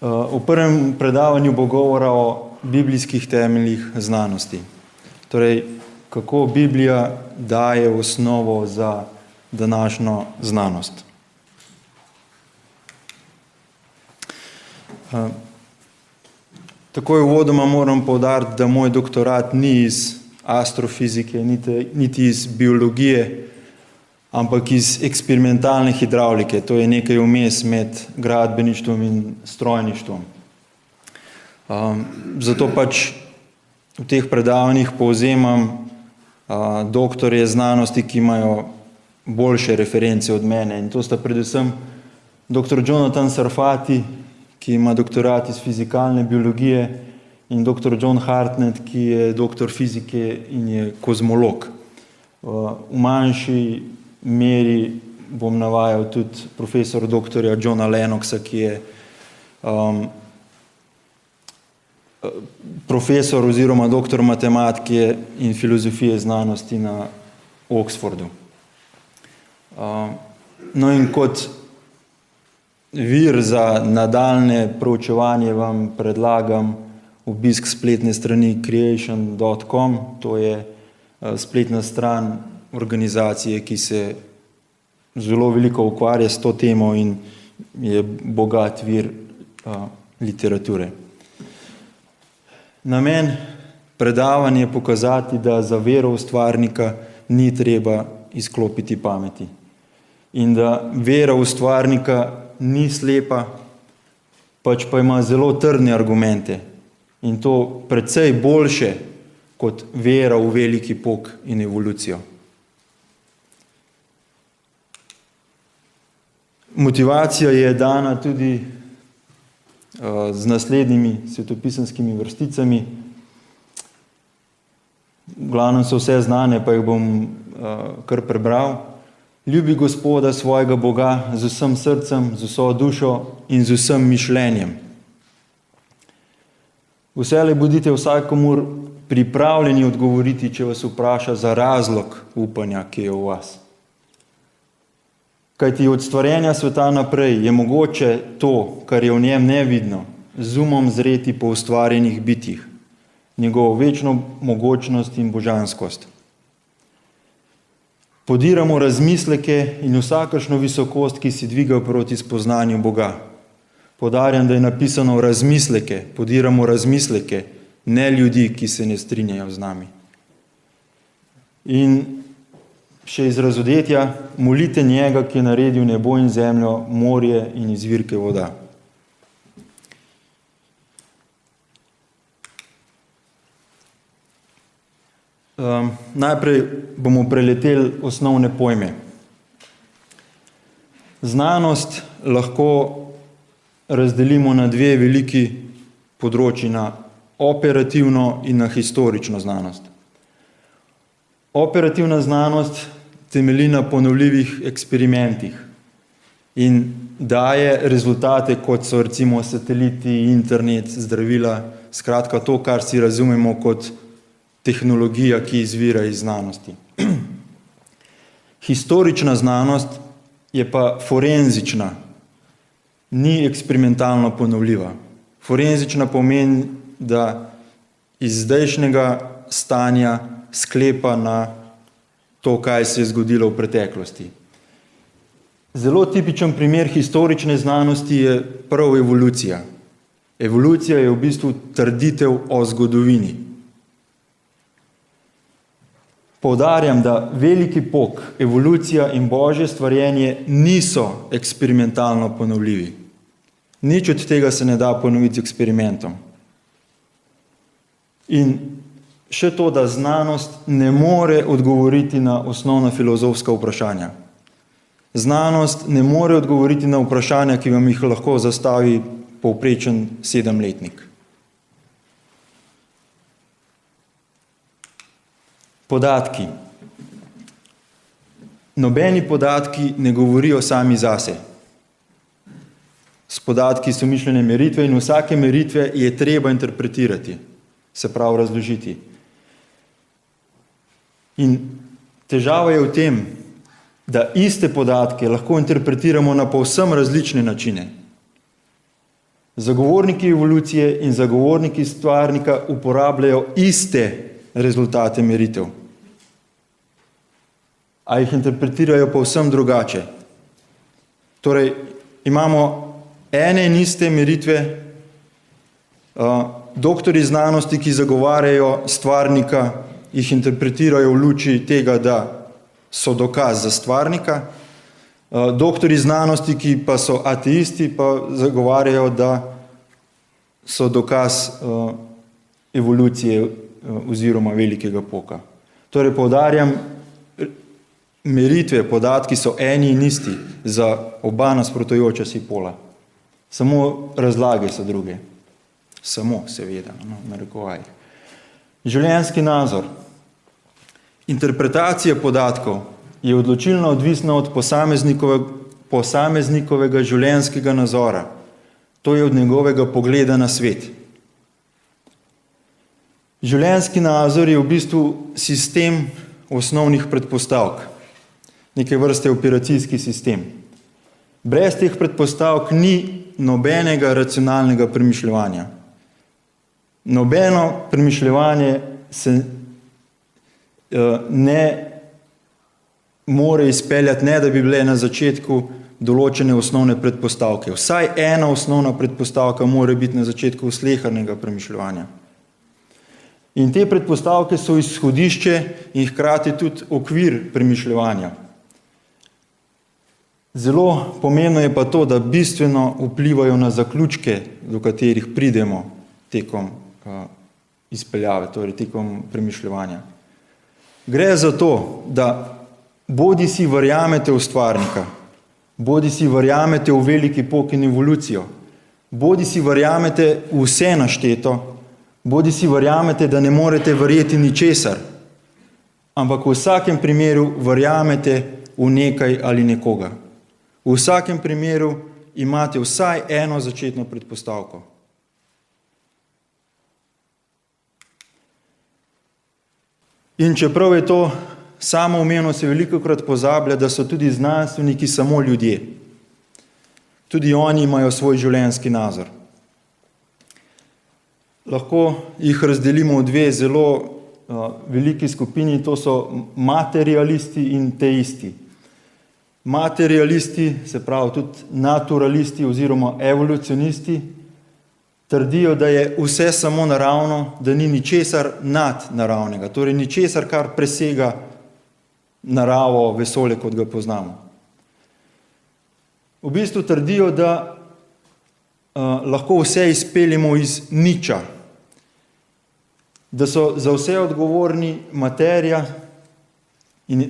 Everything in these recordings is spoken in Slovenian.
V prvem predavanju bo govora o biblijskih temeljih znanosti. Torej, kako Biblija daje osnovo za današnjo znanost. Takoj uvodoma moram poudariti, da moj doktorat ni iz astrofizike, niti iz biologije, ampak iz eksperimentalne hidravlike. To je nekaj vmes med gradbeništvom in strojništvom. Zato pač v teh predavanjih povzemam doktorje znanosti, ki imajo boljše reference od mene. In to sta predvsem dr. Jonathan Sarfati, ki ima doktorat iz fizikalne biologije, in dr. John Hartnett, ki je doktor fizike in je kozmolog. V manjši meri bom navajal tudi profesor doktorja Johna Lennoxa, ki je profesor oziroma doktor matematike in filozofije znanosti na Oxfordu. No in kot vir za nadaljne proučevanje vam predlagam obisk spletne strani creation.com. To je spletna stran organizacije, ki se zelo veliko ukvarja s to temo in je bogat vir literature. Namen predavanja je pokazati, da za veroustvarnika ni treba izklopiti pameti in da vera ustvarnika ni slepa, pač pa ima zelo trdne argumente in to precej boljše kot vera v veliki pok in evolucijo. Motivacija je dana tudi z naslednjimi svetopisanskimi vrsticami. V glavnem so vse znane, pa jih bom kar prebral. Ljubi Gospoda svojega Boga z vsem srcem, z vso dušo in z vsem mišljenjem. Vselej bodite vsakomur pripravljeni odgovoriti, če vas vpraša za razlog upanja, ki je v vas. Kajti od stvarjenja sveta naprej je mogoče to, kar je v njem nevidno, z umom zreti po ustvarjenih bitjih, njegovo večno mogočnost in božanskost. Podiramo razmisleke in vsakršno visokost, ki si dviga proti spoznanju Boga. Poudarjam, da je napisano razmisleke, podiramo razmisleke, ne ljudi, ki se ne strinjajo z nami. In še iz razodetja, molite njega, ki je naredil nebo in zemljo, morje in izvirke voda. Najprej bomo preleteli osnovne pojme. Znanost lahko razdelimo na dve veliki področji, na operativno in na historično znanost. Operativna znanost temelji na ponovljivih eksperimentih in daje rezultate, kot so recimo sateliti, internet, zdravila, skratka to, kar si razumemo kot tehnologija, ki izvira iz znanosti. Historična znanost je pa forenzična, ni eksperimentalno ponovljiva. Forenzična pomeni, da iz zdajšnjega stanja sklepa na to, kaj se je zgodilo v preteklosti. Zelo tipičen primer historične znanosti je prav evolucija. Evolucija je v bistvu trditev o zgodovini. Poudarjam, da veliki pok, evolucija in božje stvarjenje niso eksperimentalno ponovljivi. Nič od tega se ne da ponoviti eksperimentom. In še to, da znanost ne more odgovoriti na osnovna filozofska vprašanja. Znanost ne more odgovoriti na vprašanja, ki vam jih lahko zastavi povprečen 7-letnik. Podatki. Nobeni podatki ne govorijo sami zase. S podatki so mišljene meritve in vsake meritve je treba interpretirati, se pravi razložiti. In težava je v tem, da iste podatke lahko interpretiramo na povsem različne načine. Zagovorniki evolucije in zagovorniki stvarnika uporabljajo iste rezultate meritev, a jih interpretirajo povsem drugače. Torej, imamo ene in iste meritve, doktorji znanosti, ki zagovarjajo stvarnika, jih interpretirajo v luči tega, da so dokaz za stvarnika, doktorji znanosti, ki pa so ateisti, pa zagovarjajo, da so dokaz evolucije oziroma velikega poka. Torej, poudarjam, meritve, podatki so eni in isti za oba nasprotujoča si pola. Samo razlage so druge. Samo, seveda, narekovajih. Življenjski nazor. Interpretacija podatkov je odločilno odvisna od posameznikovega življenjskega nazora. To je od njegovega pogleda na svet. Življenjski nazor je v bistvu sistem osnovnih predpostavk, neke vrste operacijski sistem. Brez teh predpostavk ni nobenega racionalnega premišljevanja. Nobeno premišljevanje se ne more izpeljati, ne da bi bile na začetku določene osnovne predpostavke. Vsaj ena osnovna predpostavka mora biti na začetku slehernega premišljevanja. In te predpostavke so izhodišče in hkrati tudi okvir premišljevanja. Zelo pomembno je pa to, da bistveno vplivajo na zaključke, do katerih pridemo tekom izpeljave, torej tekom premišljevanja. Gre za to, da bodi si verjamete v stvarnika, bodi si verjamete v veliki pok in evolucijo, bodi si verjamete v vse našteto, bodi si verjamete, da ne morete verjeti ničesar, ampak v vsakem primeru verjamete v nekaj ali nekoga. V vsakem primeru imate vsaj eno začetno predpostavko. In čeprav je to samoumevno, se velikokrat pozablja, da so tudi znanstveniki samo ljudje. Tudi oni imajo svoj življenjski nazor. Lahko jih razdelimo v dve zelo veliki skupini, to so materialisti in teisti. Materialisti, se pravi tudi naturalisti oziroma evolucionisti, trdijo, da je vse samo naravno, da ni ničesar nadnaravnega, torej ničesar, kar presega naravo, vesolje, kot ga poznamo. V bistvu trdijo, da lahko vse izpeljemo iz niča, da so za vse odgovorni materija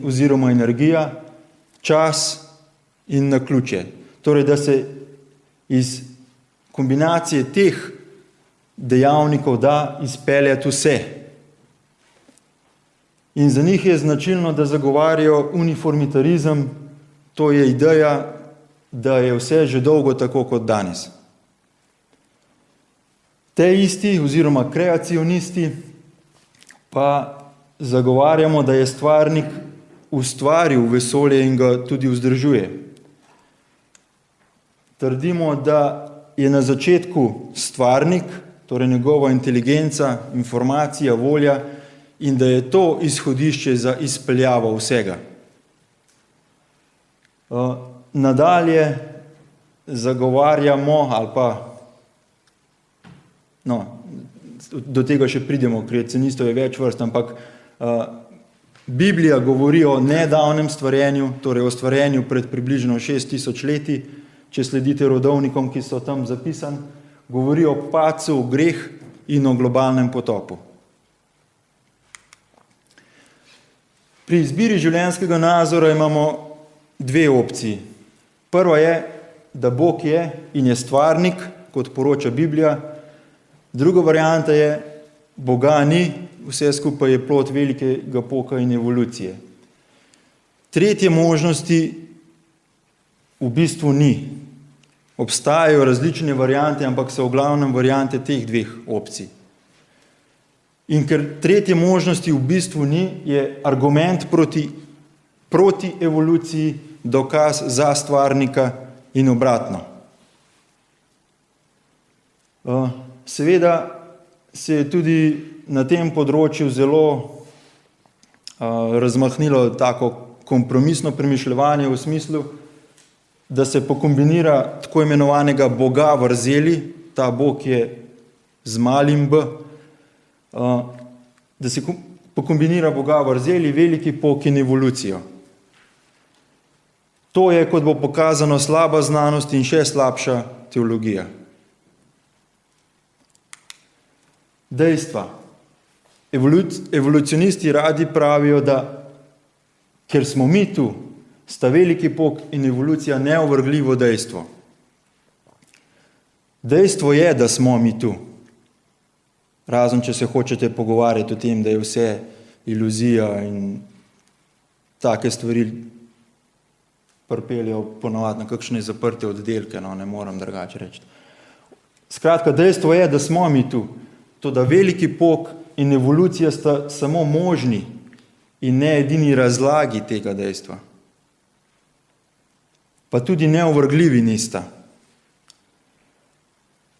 oziroma energija, čas in naključje. Torej, da se iz kombinacije teh dejavnikov da izpeljati vse. In za njih je značilno, da zagovarjajo uniformitarizem, to je ideja, da je vse že dolgo tako kot danes. Teisti oziroma kreacionisti pa zagovarjamo, da je stvarnik ustvaril vesolje in ga tudi vzdržuje. Trdimo, da je na začetku stvarnik, torej njegova inteligenca, informacija, volja, in da je to izhodišče za izpeljavo vsega. Nadalje zagovarjamo, ali pa, do tega še pridemo, kreacionistov je več vrst, ampak Biblija govori o nedavnem stvarjenju, torej o stvarjenju pred približno 6000 leti, če sledite rodovnikom, ki so tam zapisani, govori o padcu, o greh in o globalnem potopu. Pri izbiri življenjskega nazora imamo dve opciji. Prva je, da Bog je in je stvarnik, kot poroča Biblija. Druga varianta je, Boga ni, vse skupaj je plod velikega poka in evolucije. Tretje možnosti v bistvu ni. Obstajajo različne variante, ampak so v glavnem variante teh dveh opcij. In ker tretje možnosti v bistvu ni, je argument proti evoluciji dokaz za stvarnika in obratno. Seveda se je tudi na tem področju zelo razmahnilo tako kompromisno premišljevanje v smislu, da se pokombinira tako imenovanega boga vrzeli, ta bog je z malim b, da se pokombinira boga vrzeli, veliki pok in evolucijo. To je, kot bo pokazano, slaba znanost in še slabša teologija. Dejstva. Evolucionisti radi pravijo, da ker smo mi tu, sta veliki pok in evolucija neovrgljivo dejstvo. Dejstvo je, da smo mi tu. Razen, če se hočete pogovarjati o tem, da je vse iluzija in take stvari pripeljejo ponovadi na kakšne zaprte oddelke, no, ne moram drugače reči. Skratka, dejstvo je, da smo mi tu. To, da veliki pok in evolucija sta samo možni in ne edini razlagi tega dejstva. Pa tudi neovrgljivi nista.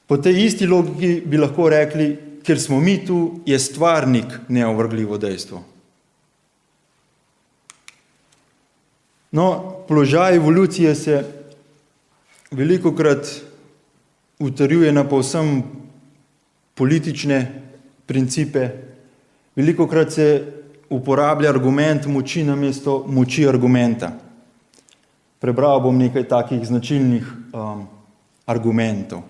Po tej isti logiki bi lahko rekli, ker smo mi tu, je stvarnik neovrgljivo dejstvo. No, položaj evolucije se velikokrat utrjuje na povsem politične principe, velikokrat se uporablja argument moči namesto moči argumenta. Prebral bom nekaj takih značilnih argumentov.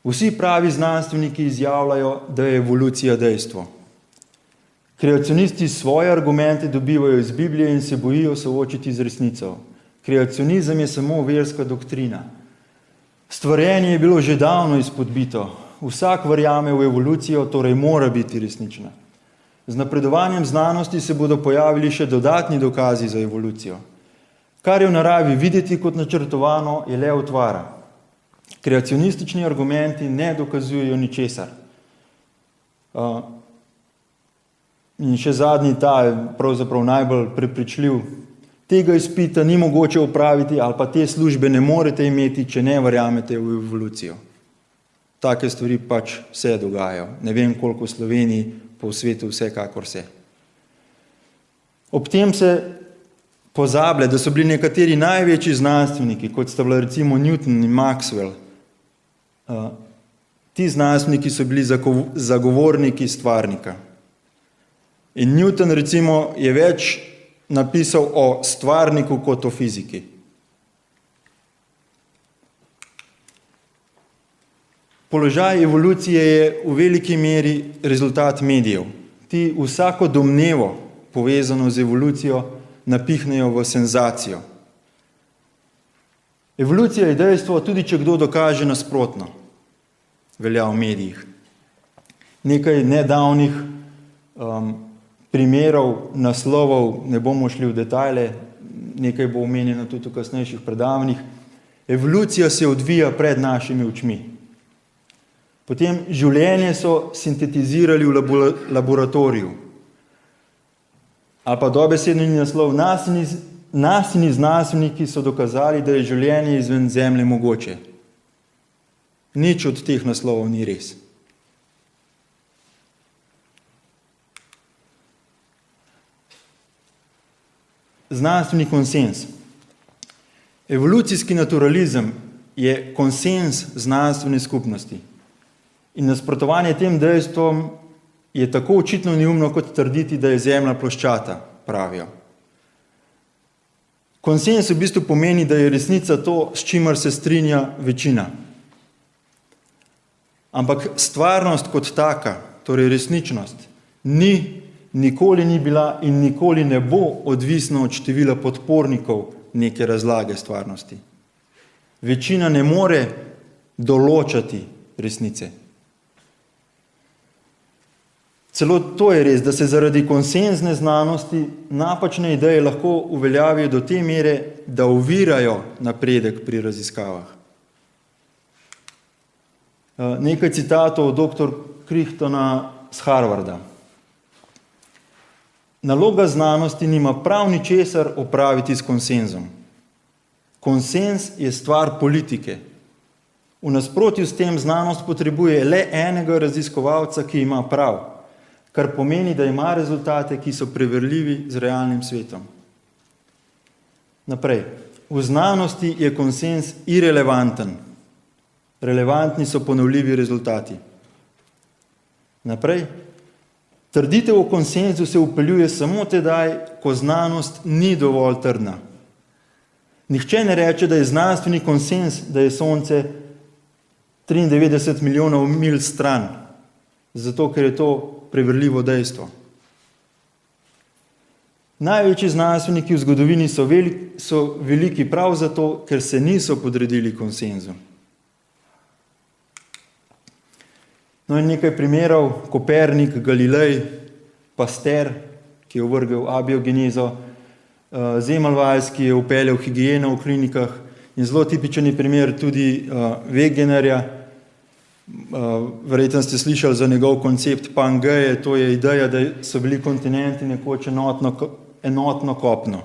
Vsi pravi znanstveniki izjavljajo, da je evolucija dejstvo. Kreacionisti svoje argumente dobivajo iz Biblije in se bojijo soočiti z resnico. Kreacionizem je samo verska doktrina. Stvarjenje je bilo že davno izpodbito. Vsak verjame v evolucijo, torej mora biti resnična. Z napredovanjem znanosti se bodo pojavili še dodatni dokazi za evolucijo. Kar je v naravi videti kot načrtovano, je le utvara. Kreacionistični argumenti ne dokazujejo ničesar. In še zadnji, ta je pravzaprav najbolj prepričljiv. Tega izpita ni mogoče opraviti ali pa te službe ne morete imeti, če ne verjamete v evolucijo. Take stvari pač se dogajajo. Ne vem, koliko v Sloveniji, po svetu vsekakor se. Ob tem se pozablja, da so bili nekateri največji znanstveniki, kot sta bila recimo Newton in Maxwell. Ti znanstveniki so bili zagovorniki stvarnika. In Newton recimo je več napisal o stvarniku kot o fiziki. Položaj evolucije je v veliki meri rezultat medijev. Ti vsako domnevo povezano z evolucijo napihnejo v senzacijo. Evolucija je dejstvo, tudi če kdo dokaže nasprotno, velja v medijih. Nekaj nedavnih primerov, naslovov, ne bomo šli v detajle, nekaj bo omenjeno tudi v kasnejših predavanjih. Evolucija se odvija pred našimi očmi. Potem življenje so sintetizirali v laboratoriju. Ali pa dobesedni naslov, nasini znanstveniki so dokazali, da je življenje izven Zemlje mogoče. Nič od teh naslovov ni res. Znanstveni konsens. Evolucijski naturalizem je konsens znanstvene skupnosti. In nasprotovanje tem dejstvom je tako očitno neumno, kot trditi, da je Zemlja ploščata, pravijo. Konsens v bistvu pomeni, da je resnica to, s čimer se strinja večina. Ampak stvarnost kot taka, torej resničnost, nikoli ni bila in nikoli ne bo odvisna od števila podpornikov neke razlage stvarnosti. Večina ne more določati resnice. Celo to je res, da se zaradi konsenzne znanosti napačne ideje lahko uveljavijo do te mere, da ovirajo napredek pri raziskavah. Nekaj citatov dr. Crichtona z Harvarda. Naloga znanosti nima prav ničesar opraviti s konsenzom. Konsens je stvar politike. V nasprotju s tem znanost potrebuje le enega raziskovalca, ki ima prav, kar pomeni, da ima rezultate, ki so preverljivi z realnim svetom. Naprej. V znanosti je konsenz irelevanten. Relevantni so ponovljivi rezultati. Naprej. Trditev o konsenzu se upeljuje samo tedaj, ko znanost ni dovolj trdna. Nihče ne reče, da je znanstveni konsenz, da je Sonce 93 milijonov milj stran, zato ker je to preverljivo dejstvo. Največji znanstveniki v zgodovini so veliki prav zato, ker se niso podredili konsenzu. No in nekaj primerov, Kopernik, Galilej, Pasteur, ki je ovrgel abiogenezo, Semmelweis, ki je upeljal higieno v klinikah, in zelo tipičen je primer tudi Wegenerja. Verjetno ste slišali za njegov koncept Pangeje, to je ideja, da so bili kontinenti nekoč enotno kopno.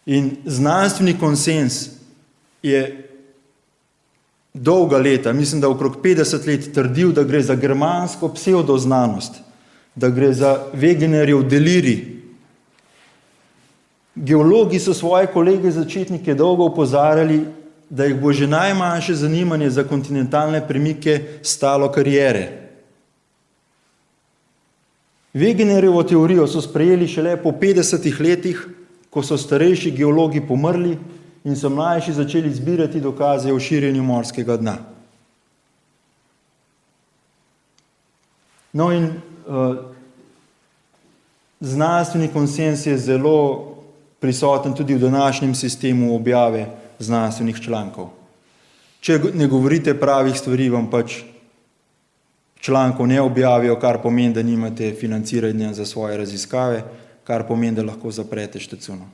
In znanstveni konsens je dolga leta, mislim, da okrog 50 let trdil, da gre za germansko psevdoznanost, da gre za Wegenerjev delirij. Geologi so svoje kolege začetnike dolgo opozarjali, da jih bo že najmanjše zanimanje za kontinentalne premike stalo kariere. Wegenerjevo teorijo so sprejeli šele po 50 letih, ko so starejši geologi pomrli in so mlajši začeli zbirati dokaze o širjenju morskega dna. No in znanstveni konsenz je zelo prisoten tudi v današnjem sistemu objave znanstvenih člankov. Če ne govorite pravih stvari, vam pač člankov ne objavijo, kar pomeni, da nimate financiranja za svoje raziskave, kar pomeni, da lahko zaprete štacuno.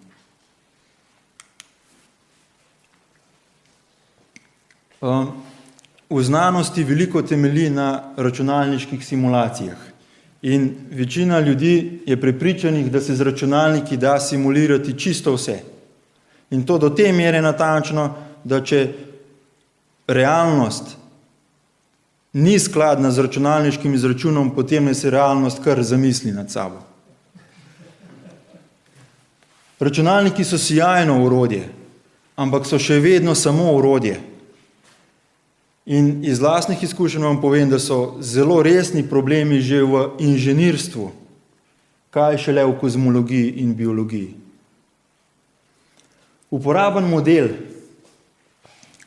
V znanosti veliko temelji na računalniških simulacijah. In večina ljudi je prepričanih, da se z računalniki da simulirati čisto vse. In to do te mere natančno, da če realnost ni skladna z računalniškim izračunom, potem se realnost kar zamisli nad sabo. Računalniki so sijajno orodje, ampak so še vedno samo orodje. In iz lastnih izkušenj vam povem, da so zelo resni problemi že v inženirstvu, kaj šele v kozmologiji in biologiji. Uporaben model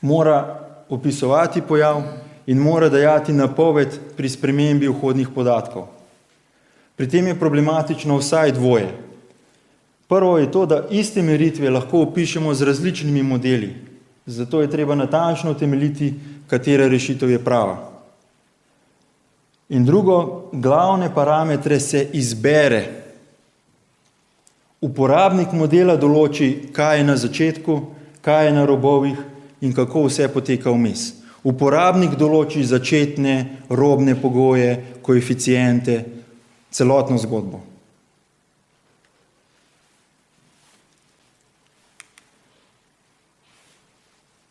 mora opisovati pojav in mora dajati napoved pri spremembi vhodnih podatkov. Pri tem je problematično vsaj dvoje. Prvo je to, da iste meritve lahko opišemo z različnimi modeli, zato je treba natančno utemeljiti, katera rešitev je prava. In drugo, glavne parametre se izbere. Uporabnik modela določi, kaj je na začetku, kaj je na robovih in kako vse poteka vmes. Uporabnik določi začetne, robne pogoje, koeficiente, celotno zgodbo.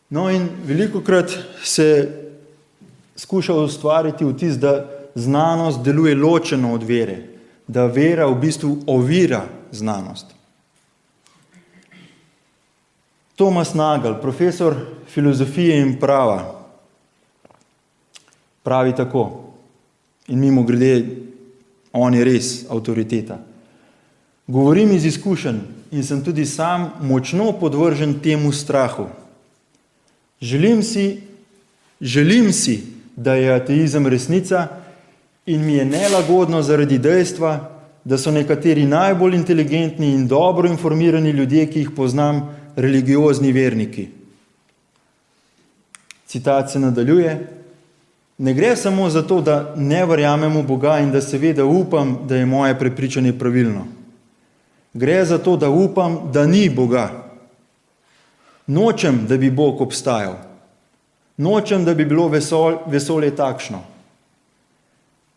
No in velikokrat se skuša ustvariti vtis, da znanost deluje ločeno od vere, da vera v bistvu ovira znanost. Thomas Nagel, profesor filozofije in prava, pravi tako, in mimogrede, on je res avtoriteta. Govorim iz izkušenj in sem tudi sam močno podvržen temu strahu. Želim si, da je ateizem resnica in mi je nelagodno zaradi dejstva, da so nekateri najbolj inteligentni in dobro informirani ljudje, ki jih poznam, religiozni verniki. Citat se nadaljuje. Ne gre samo za to, da ne verjamem v Boga in da seveda upam, da je moje prepričanje pravilno. Gre za to, da upam, da ni Boga. Nočem, da bi Bog obstajal. Nočem, da bi bilo vesolje takšno.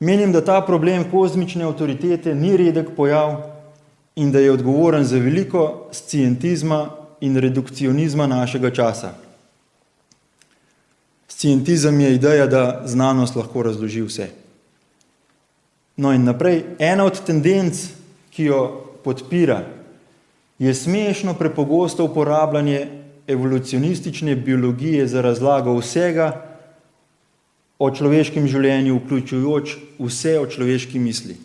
Menim, da ta problem kozmične avtoritete ni redek pojav in da je odgovoren za veliko scientizma in redukcionizma našega časa. Scientizem je ideja, da znanost lahko razloži vse. No in naprej, ena od tendenc, ki jo podpira, je smešno prepogosto uporabljanje evolucionistične biologije za razlago vsega o človeškem življenju, vključujoč vse o človeški misli.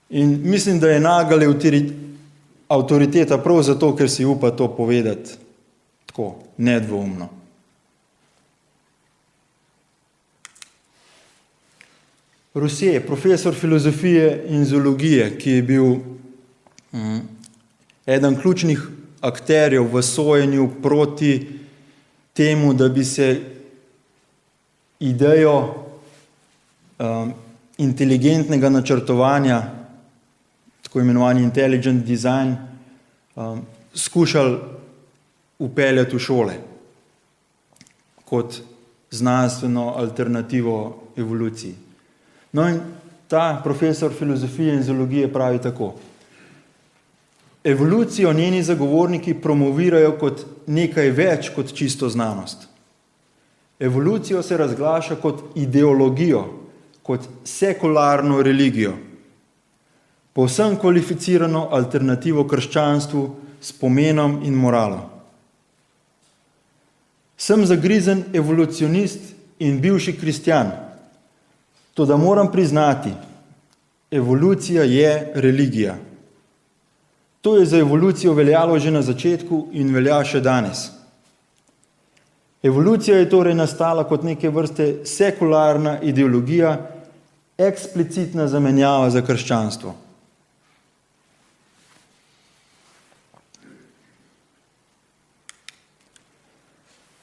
In mislim, da je Nagel avtoriteta prav zato, ker si upa to povedati tako, nedvoumno. Rousseau, profesor filozofije in zoologije, ki je bil eden ključnih akterjev v sojenju proti temu, da bi se idejo inteligentnega načrtovanja, tako imenovani intelligent design, skušali upeljati v šole kot znanstveno alternativo evoluciji. No in ta profesor filozofije in zoologije pravi tako. Evolucijo njeni zagovorniki promovirajo kot nekaj več kot čisto znanost. Evolucijo se razglaša kot ideologijo, kot sekularno religijo, povsem kvalificirano alternativo krščanstvu s pomenom in moralo. Sem zagrizen evolucionist in bivši kristjan, toda moram priznati, evolucija je religija. To je za evolucijo veljalo že na začetku in velja še danes. Evolucija je torej nastala kot neke vrste sekularna ideologija, eksplicitna zamenjava za krščanstvo.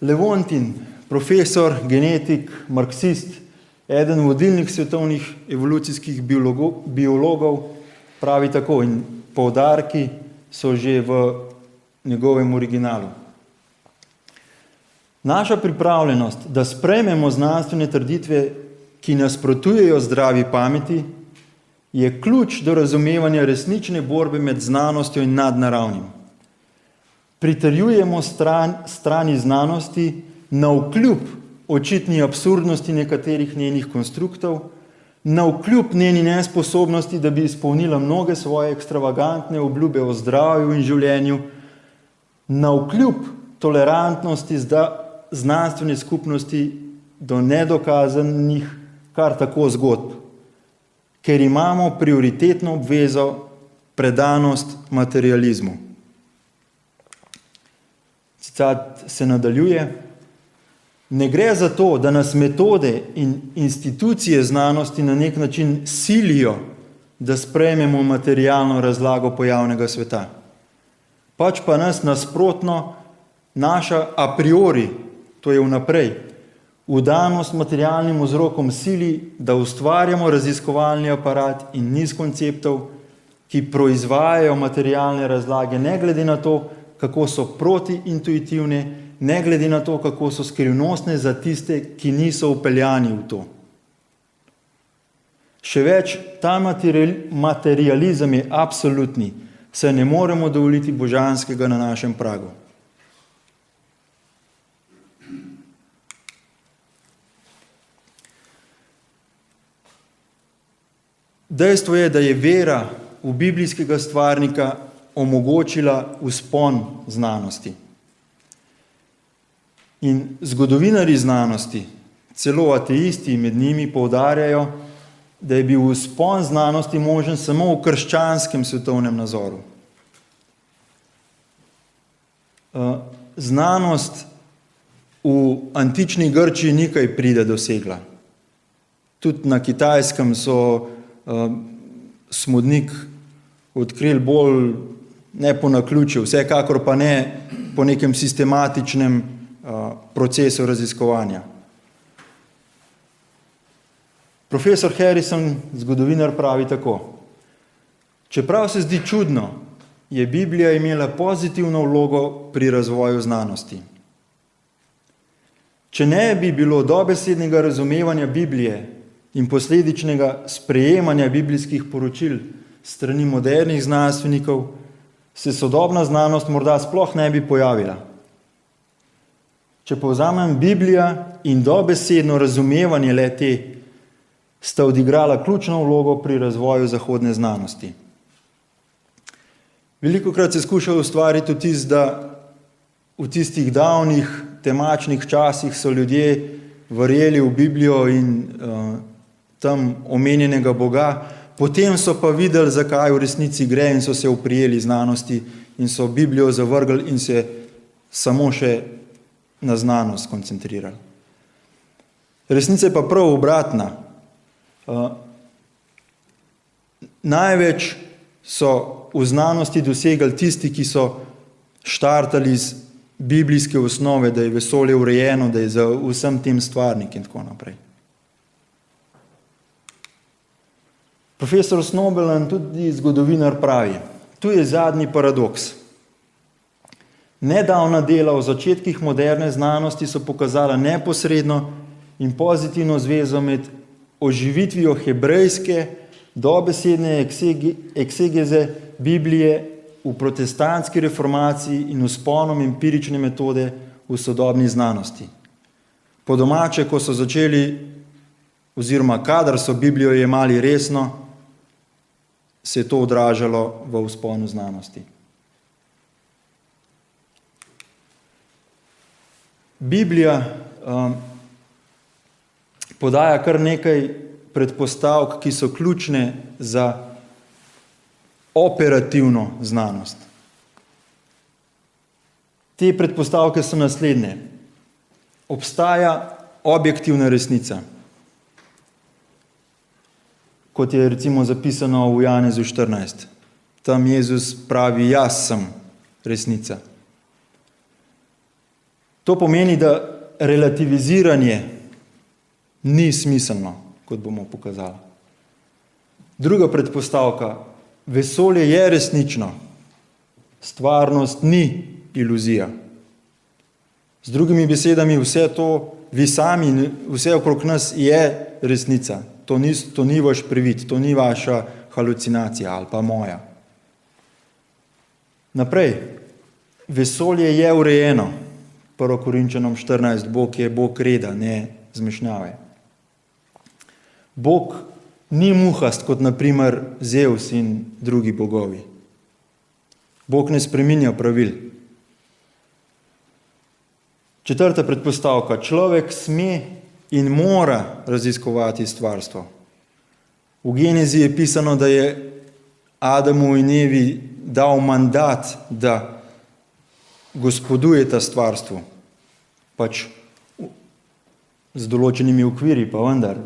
Levontin, profesor, genetik, marksist, eden vodilnih svetovnih evolucijskih biologov, pravi tako in poudarki so že v njegovem originalu. Naša pripravljenost, da sprejmemo znanstvene trditve, ki nasprotujejo zdravi pameti, je ključ do razumevanja resnične borbe med znanostjo in nadnaravnim. Pritrjujemo strani znanosti navkljub očitni absurdnosti nekaterih njenih konstruktov, navkljub njeni nesposobnosti, da bi izpolnila mnoge svoje ekstravagantne obljube o zdravju in življenju, navkljub tolerantnosti znanstvene skupnosti do nedokazanih kar tako zgodb, ker imamo prioritetno obvezo predanost materializmu. Citat se nadaljuje. Ne gre za to, da nas metode in institucije znanosti na nek način silijo, da sprejmemo materialno razlago pojavnega sveta. Pač pa nas nasprotno naša a priori, to je vnaprej, vdanost materialnim vzrokom sili, da ustvarjamo raziskovalni aparat in niz konceptov, ki proizvajajo materialne razlage, ne glede na to, kako so protiintuitivne, ne glede na to, kako so skrivnostne za tiste, ki niso vpeljani v to. Še več, ta materializem je absolutni, saj ne moremo dovoliti božanskega na našem pragu. Dejstvo je, da je vera v biblijskega stvarnika omogočila vzpon znanosti. In zgodovinarji znanosti, celo ateisti med njimi poudarjajo, da je bil vzpon znanosti možen samo v krščanskem svetovnem nazoru. Znanost v antični Grčiji ni kaj pride dosegla. Tudi na Kitajskem so smodnik odkrili bolj ne po naključju, vsekakor pa ne po nekem sistematičnem procesu raziskovanja. Profesor Harrison, zgodovinar, pravi tako. Čeprav se zdi čudno, je Biblija imela pozitivno vlogo pri razvoju znanosti. Če ne bi bilo dobesednega razumevanja Biblije in posledičnega sprejemanja biblijskih poročil strani modernih znanstvenikov, se sodobna znanost morda sploh ne bi pojavila. Če povzamem, Biblija in dobesedno razumevanje le-te sta odigrala ključno vlogo pri razvoju zahodne znanosti. Velikokrat se skuša ustvariti vtis, da v tistih davnih temačnih časih so ljudje verjeli v Biblijo in tam omenjenega Boga, potem so pa videli, zakaj v resnici gre in so se oprijeli znanosti in so Biblijo zavrgli in se samo še na znanost koncentrirali. Resnica je pa prav obratna. Največ so v znanosti dosegali tisti, ki so štartali iz biblijske osnove, da je vesolje urejeno, da je za vsem tem stvarnik in tako naprej. Profesor Snobelen, tudi zgodovinar, pravi, tu je zadnji paradoks. Nedavna dela o začetkih moderne znanosti so pokazala neposredno in pozitivno zvezo med oživitvijo hebrejske, dobesedne eksegeze Biblije v protestantski reformaciji in vzponom empirične metode v sodobni znanosti. Po domače, ko so začeli, oziroma kadar so Biblijo jemali resno, se je to odražalo v vzponu znanosti. Biblija podaja kar nekaj predpostavk, ki so ključne za operativno znanost. Te predpostavke so naslednje. Obstaja objektivna resnica, kot je recimo zapisano v Janezu 14. Tam Jezus pravi, jaz sem resnica. To pomeni, da relativiziranje ni smiselno, kot bomo pokazali. Druga predpostavka, vesolje je resnično, stvarnost ni iluzija. Z drugimi besedami, vse to, vi sami, vse okrog nas je resnica. To ni vaš privid, to ni vaša halucinacija ali pa moja. Naprej, vesolje je urejeno. 1. Korinčanom 14, Bog je Bog reda, ne zmešnjave. Bog ni muhast, kot naprimer Zeus in drugi bogovi. Bog ne spreminja pravil. Četrta predpostavka, človek sme in mora raziskovati stvarstvo. V Genezi je pisano, da je Adamu in Evi dal mandat, da gospodujeta stvarstvu. Pač z določenimi okviri, pa vendar,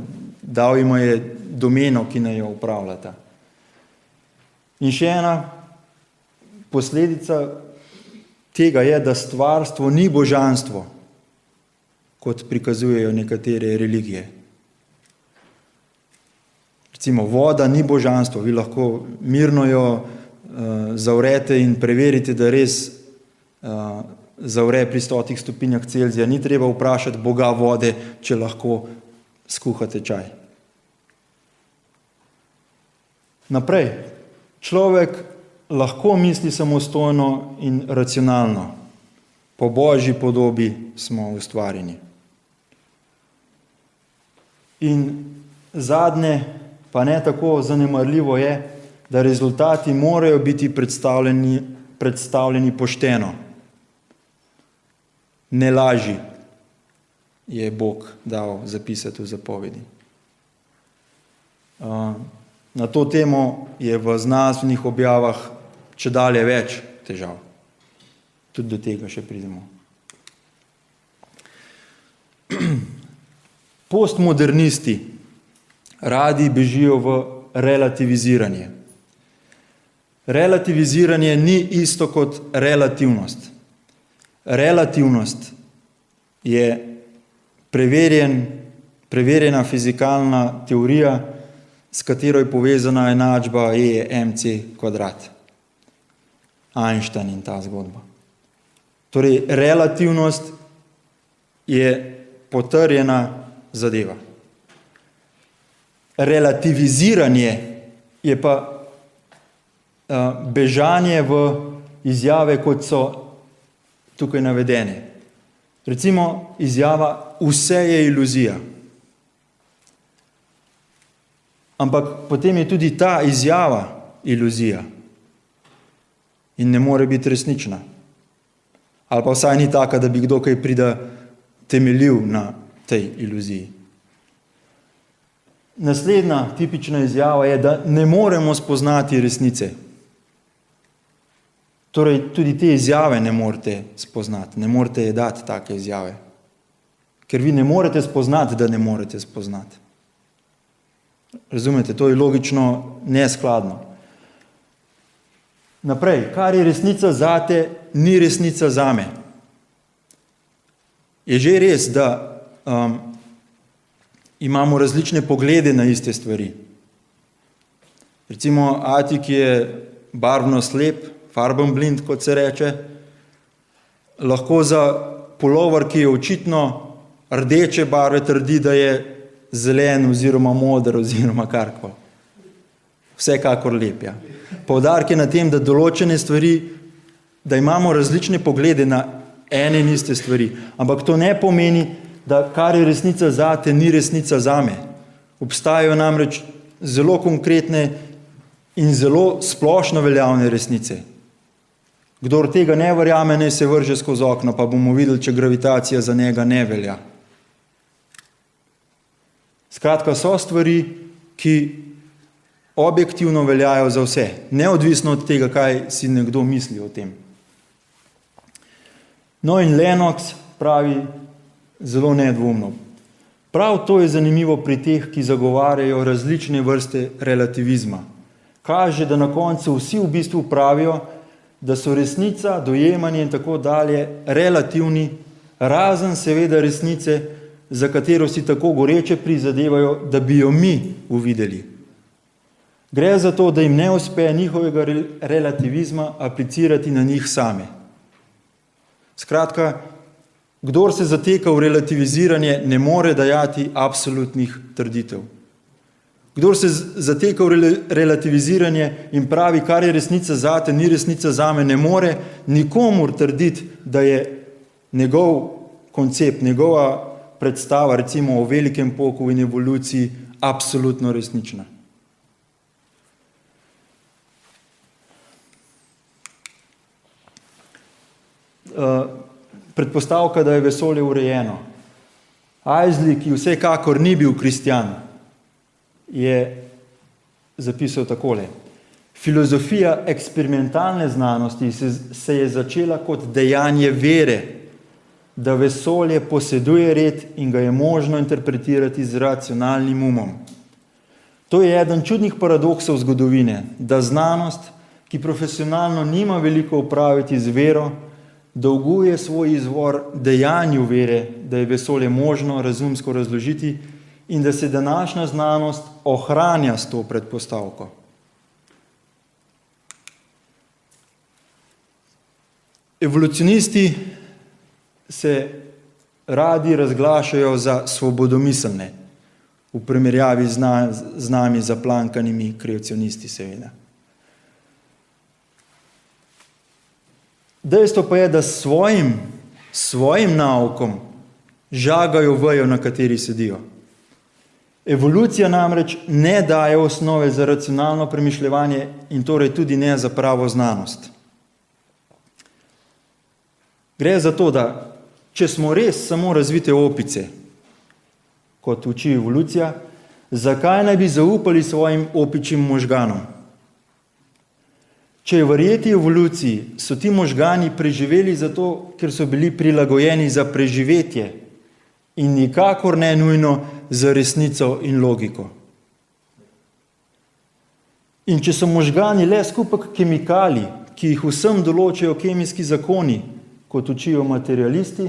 dal jima je domeno, ki naj jo upravljata. In še ena posledica tega je, da stvarstvo ni božanstvo, kot prikazujejo nekatere religije. Recimo, voda ni božanstvo, vi lahko mirno jo zavrete in preverite, da res zavre pri 100 stopinjah Celzija. Ni treba vprašati Boga vode, če lahko skuhate čaj. Naprej, človek lahko misli samostojno in racionalno. Po Božji podobi smo ustvarjeni. In zadnje, pa ne tako zanemarljivo je, da rezultati morajo biti predstavljeni pošteno. Ne laži, je Bog dal zapisati v zapovedi. Na to temo je v znanstvenih objavah čedalje več težav. Tudi do tega še pridemo. Postmodernisti radi bežijo v relativiziranje. Relativiziranje ni isto kot relativnost. Relativnost je preverjena fizikalna teorija, s katero je povezana enačba E je mc kvadrat. Einstein in ta zgodba. Torej, relativnost je potrjena zadeva. Relativiziranje je pa bežanje v izjave, kot so tukaj navedene. Recimo izjava, vse je iluzija. Ampak potem je tudi ta izjava iluzija in ne more biti resnična. Ali pa vsaj ni taka, da bi kdo kaj prida temeljil na tej iluziji. Naslednja tipična izjava je, da ne moremo spoznati resnice. Torej, tudi te izjave ne morete spoznati, ne morete je dati take izjave. Ker vi ne morete spoznati, da ne morete spoznati. Razumete, to je logično neskladno. Naprej, kar je resnica zate, ni resnica zame. Je že res, da imamo različne poglede na iste stvari. Recimo, ati, ki je barvno slep, farbenblind, kot se reče, lahko za pulover, ki je očitno rdeče barve, trdi, da je zelen oziroma moder oziroma karkoli. Vsekakor lep, ja. Poudarek je na tem, da določene stvari, da imamo različne poglede na ene in iste stvari. Ampak to ne pomeni, da kar je resnica zate, ni resnica zame. Obstajajo namreč zelo konkretne in zelo splošno veljavne resnice. Kdor tega ne verjame, naj se vrže skozi okno, pa bomo videli, če gravitacija za njega ne velja. Skratka, so stvari, ki objektivno veljajo za vse, neodvisno od tega, kaj si nekdo misli o tem. No in Lennox pravi zelo nedvoumno. Prav to je zanimivo pri teh, ki zagovarjajo različne vrste relativizma. Kaže, da na koncu vsi v bistvu pravijo, da so resnica, dojemanje in tako dalje relativni, razen seveda resnice, za katero si tako goreče prizadevajo, da bi jo mi uvideli. Gre za to, da jim ne uspe njihovega relativizma aplicirati na njih same. Skratka, kdor se zateka v relativiziranje, ne more dajati absolutnih trditev. Kdor se zateka v relativiziranje in pravi, kar je resnica zate, ni resnica zame, ne more nikomur trditi, da je njegov koncept, njegova predstava, recimo o velikem poku in evoluciji, absolutno resnična. Predpostavka, da je vesolje urejeno. Eiseley, ki vsekakor ni bil kristjan, je zapisal takole. Filozofija eksperimentalne znanosti se je začela kot dejanje vere, da vesolje poseduje red in ga je možno interpretirati z racionalnim umom. To je eden čudnih paradoksov zgodovine, da znanost, ki profesionalno nima veliko opraviti z vero, dolguje svoj izvor dejanju vere, da je vesolje možno razumsko razložiti in da se današnja znanost ohranja s to predpostavko. Evolucionisti se radi razglašajo za svobodomiselne, v primerjavi z nami zaplankanimi kreacionisti seveda. Dejstvo pa je, da svojim naukom žagajo vejo, na kateri sedijo. Evolucija namreč ne daje osnove za racionalno premišljevanje in torej tudi ne za pravo znanost. Gre za to, da če smo res samo razvite opice, kot uči evolucija, zakaj naj bi zaupali svojim opičjim možganom? Če je verjeti evoluciji, so ti možgani preživeli zato, ker so bili prilagojeni za preživetje in nikakor ne nujno za resnico in logiko. In če so možgani le skupek kemikalij, ki jih vsem določajo kemijski zakoni, kot učijo materialisti,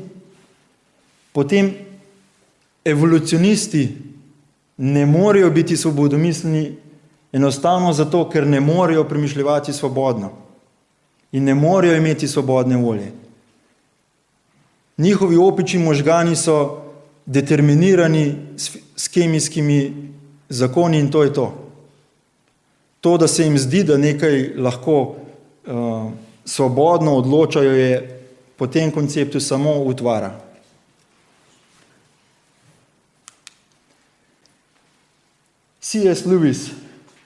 potem evolucionisti ne morejo biti svobodomislni enostavno zato, ker ne morejo premišljevati svobodno in ne morejo imeti svobodne volje. Njihovi opičji možgani so determinirani s kemijskimi zakoni in to je to. To, da se jim zdi, da nekaj lahko svobodno odločajo, je po tem konceptu samo utvara. C.S. Lewis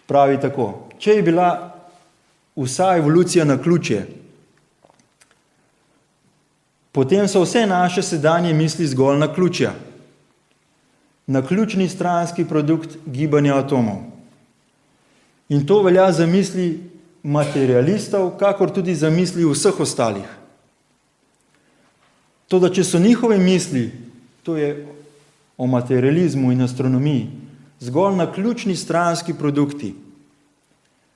pravi tako: če je bila vsa evolucija naključje, potem so vse naše sedanje misli zgolj naključja. Naključni stranski produkt gibanja atomov. In to velja za misli materialistov, kakor tudi za misli vseh ostalih. Toda, če so njihove misli, to je o materializmu in astronomiji, zgolj naključni stranski produkti,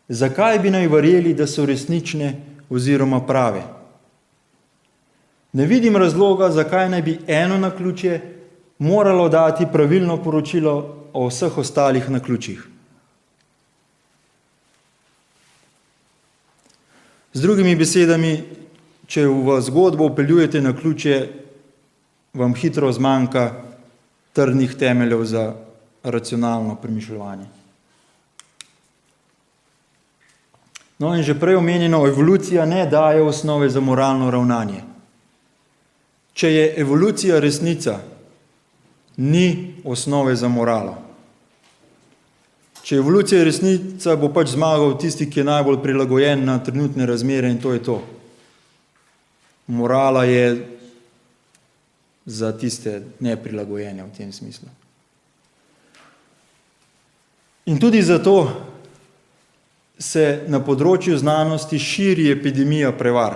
zakaj bi naj verjeli, da so resnične oziroma prave? Ne vidim razloga, zakaj naj bi eno naključje moralo dati pravilno poročilo o vseh ostalih naključjih. Z drugimi besedami, če v zgodbo vpeljujete naključje, vam hitro zmanjka trdnih temeljev za racionalno premišljevanje. No in že prej omenjeno, evolucija ne daje osnove za moralno ravnanje. Če je evolucija resnica, ni osnove za moralo. Če je evolucija resnica, bo pač zmagal tisti, ki je najbolj prilagojen na trenutne razmere, in to je to. Morala je za tiste neprilagojene v tem smislu. In tudi zato se na področju znanosti širi epidemija prevar.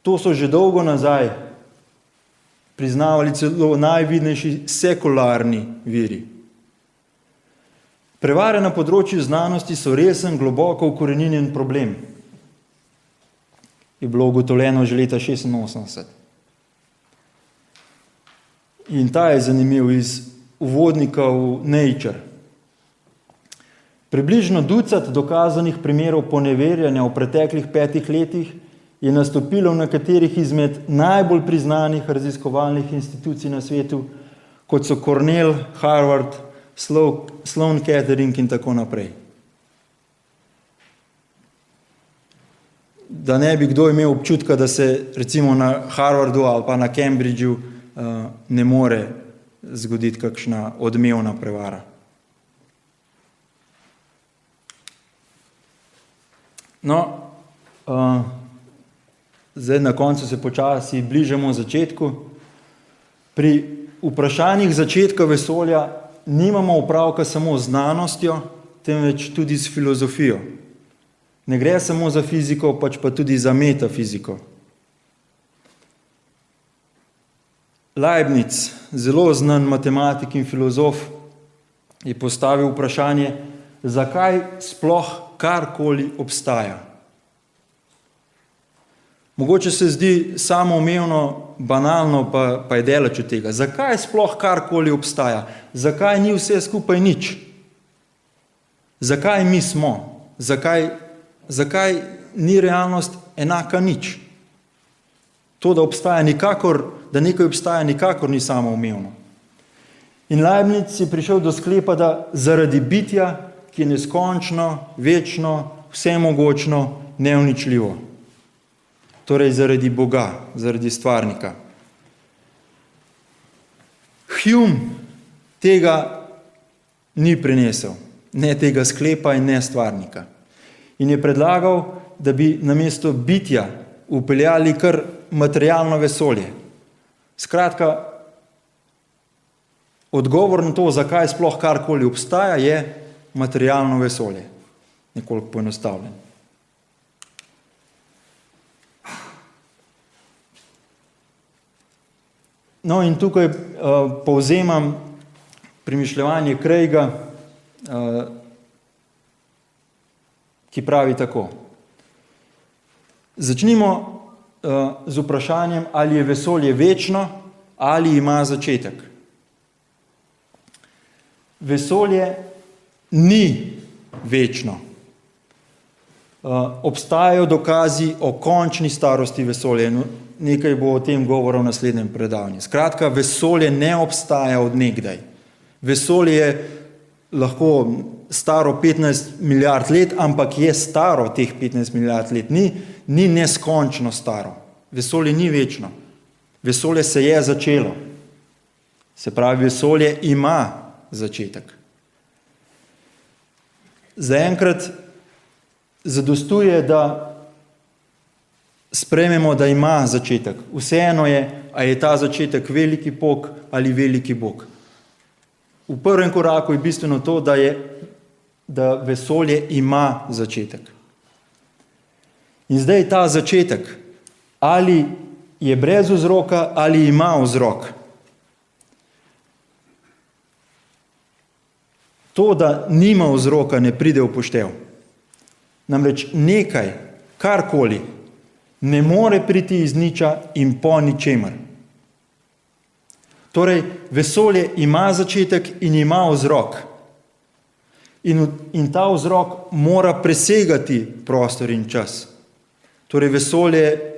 To so že dolgo nazaj priznavali celo najvidnejši sekularni viri. Prevare na področju znanosti so resen, globoko ukoreninjen problem. Je bilo ugotovljeno že leta 1986. In ta je zanimiv iz uvodnika v Nature. Približno 20 dokazanih primerov poneverjanja v preteklih 5 letih je nastopilo v nekaterih izmed najbolj priznanih raziskovalnih institucij na svetu, kot so Cornell, Harvard, Sloan Kettering in tako naprej. Da ne bi kdo imel občutka, da se recimo na Harvardu ali pa na Cambridgeu ne more zgoditi kakšna odmevna prevara. No, zdaj na koncu se počasi bližamo začetku. Pri vprašanjih začetka vesolja nimamo opravka samo z znanostjo, temveč tudi s filozofijo. Ne gre samo za fiziko, pač pa tudi za metafiziko. Leibniz, zelo znan matematik in filozof, je postavil vprašanje, zakaj sploh karkoli obstaja. Mogoče se zdi samoumevno, banalno, pa je daleč od tega. Zakaj sploh karkoli obstaja? Zakaj ni vse skupaj nič? Zakaj mi smo? Zakaj ni realnost enaka nič? To, da nekaj obstaja, nikakor ni samoumevno. In Leibniz je prišel do sklepa, da zaradi bitja, ki je neskončno, večno, vsemogočno, neuničljivo. Torej zaradi Boga, zaradi stvarnika. Hume tega ni prenesel, ne tega sklepa in ne stvarnika. In je predlagal, da bi namesto bitja vpeljali kar materialno vesolje. Skratka, odgovor na to, zakaj sploh karkoli obstaja, je materialno vesolje. Nekoliko poenostavljen. No in tukaj povzemam premišljevanje Craiga, ki pravi tako. Začnimo z vprašanjem, ali je vesolje večno ali ima začetek. Vesolje ni večno. Obstajajo dokazi o končni starosti vesolja. Nekaj bo o tem govoril v naslednjem predavanju. Skratka, vesolje ne obstaja od nekdaj. Vesolje je lahko staro 15 milijard let, ampak je staro teh 15 milijard let. Ni neskončno staro. Vesolje ni večno. Vesolje se je začelo. Se pravi, vesolje ima začetek. zaenkrat zadostuje, da sprejmemo, da ima začetek. Vseeno je, a je ta začetek veliki pok ali veliki Bog. V prvem koraku je bistveno to, da vesolje ima začetek. In zdaj ta začetek, ali je brez vzroka, ali ima vzrok. To, da nima vzroka, ne pride v poštev. Namreč nekaj, karkoli, ne more priti iz niča in po ničemer. Torej, vesolje ima začetek in ima vzrok. In ta vzrok mora presegati prostor in čas. Torej, vesolje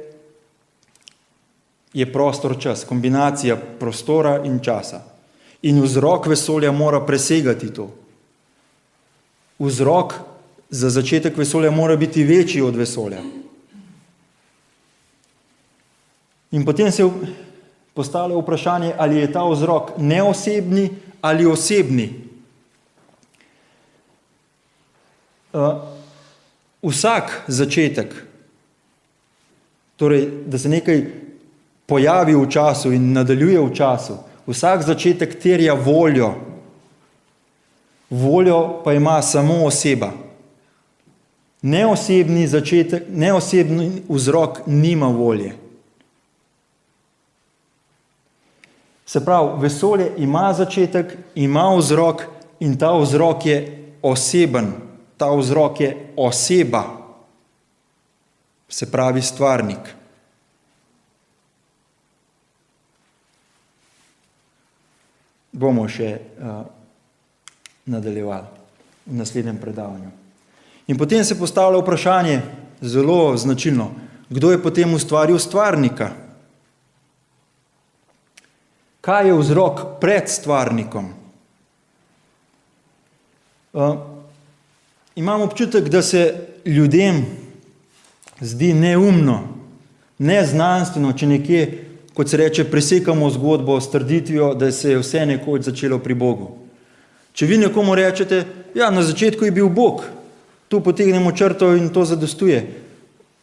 je prostor-čas, kombinacija prostora in časa. In vzrok vesolja mora presegati to. Vzrok za začetek vesolja mora biti večji od vesolja. In potem se postavlja vprašanje, ali je ta vzrok neosebni ali osebni. Vsak začetek, torej, da se nekaj pojavi v času in nadaljuje v času, vsak začetek terja voljo. Voljo pa ima samo oseba. Neosebni vzrok nima volje. Se pravi, vesolje ima začetek, ima vzrok in ta vzrok je oseben. Ta vzrok je oseba. Se pravi, stvarnik. Bomo še nadaljevali v naslednjem predavanju. In potem se postavlja vprašanje, zelo značilno, kdo je potem ustvaril stvarnika? Kaj je vzrok pred stvarnikom? Imam občutek, da se ljudem zdi neumno, neznanstveno, če nekje, kot se reče, presekamo zgodbo s trditvijo, da se je vse nekoč začelo pri Bogu. Če vi nekomu rečete, ja, na začetku je bil Bog, tu potegnemo črto in to zadostuje,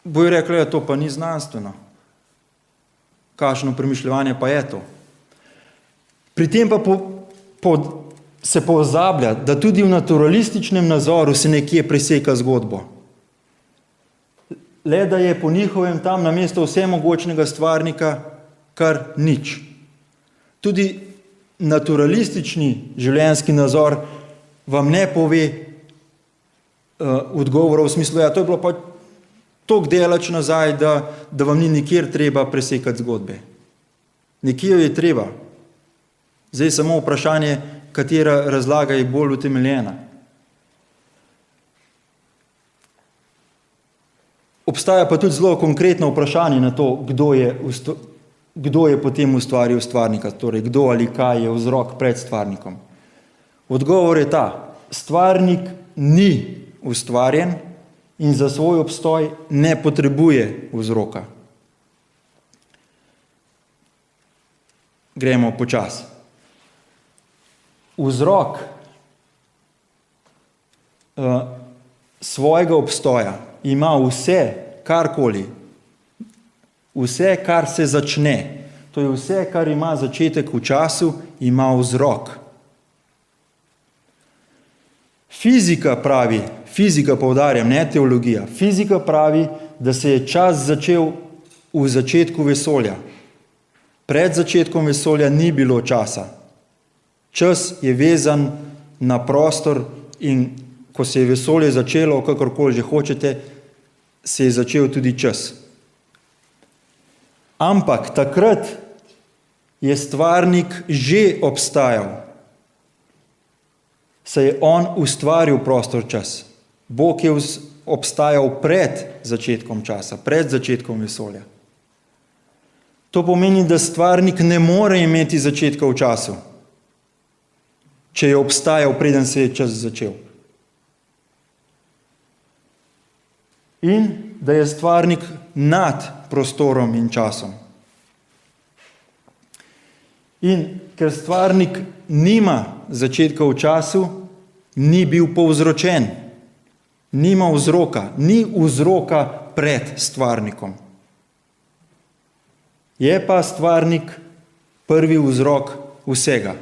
bojo rekli, ja, to pa ni znanstveno. Kakšno premišljevanje pa je to? Pri tem pa se pozablja, da tudi v naturalističnem nazoru se nekje preseka zgodbo. Le da je po njihovem tam namesto vsemogočnega stvarnika kar nič. Tudi naturalistični življenjski nazor vam ne pove odgovorov v smislu, ja, to je bilo pa toliko daleč nazaj, da vam ni nikjer treba presekati zgodbe. Nekje je treba. Zdaj samo vprašanje, katera razlaga je bolj utemeljena. Obstaja pa tudi zelo konkretno vprašanje na to, kdo je potem ustvaril stvarnika, torej kdo ali kaj je vzrok pred stvarnikom. Odgovor je ta, stvarnik ni ustvarjen in za svoj obstoj ne potrebuje vzroka. Gremo počasi. Vzrok svojega obstoja ima vse, karkoli, vse, kar se začne, to je vse, kar ima začetek v času, ima vzrok. Fizika pravi, fizika poudarjam, ne teologija, fizika pravi, da se je čas začel v začetku vesolja. Pred začetkom vesolja ni bilo časa. Čas je vezan na prostor in ko se je vesolje začelo, kakorkoli že hočete, se je začel tudi čas. Ampak takrat je stvarnik že obstajal. Se je on ustvaril prostor-čas. Bog je obstajal pred začetkom časa, pred začetkom vesolja. To pomeni, da stvarnik ne more imeti začetka v času, če je obstajal, preden se je čas začel. In da je stvarnik nad prostorom in časom. In ker stvarnik nima začetka v času, ni bil povzročen. nima vzroka, ni vzroka pred stvarnikom. Je pa stvarnik prvi vzrok vsega.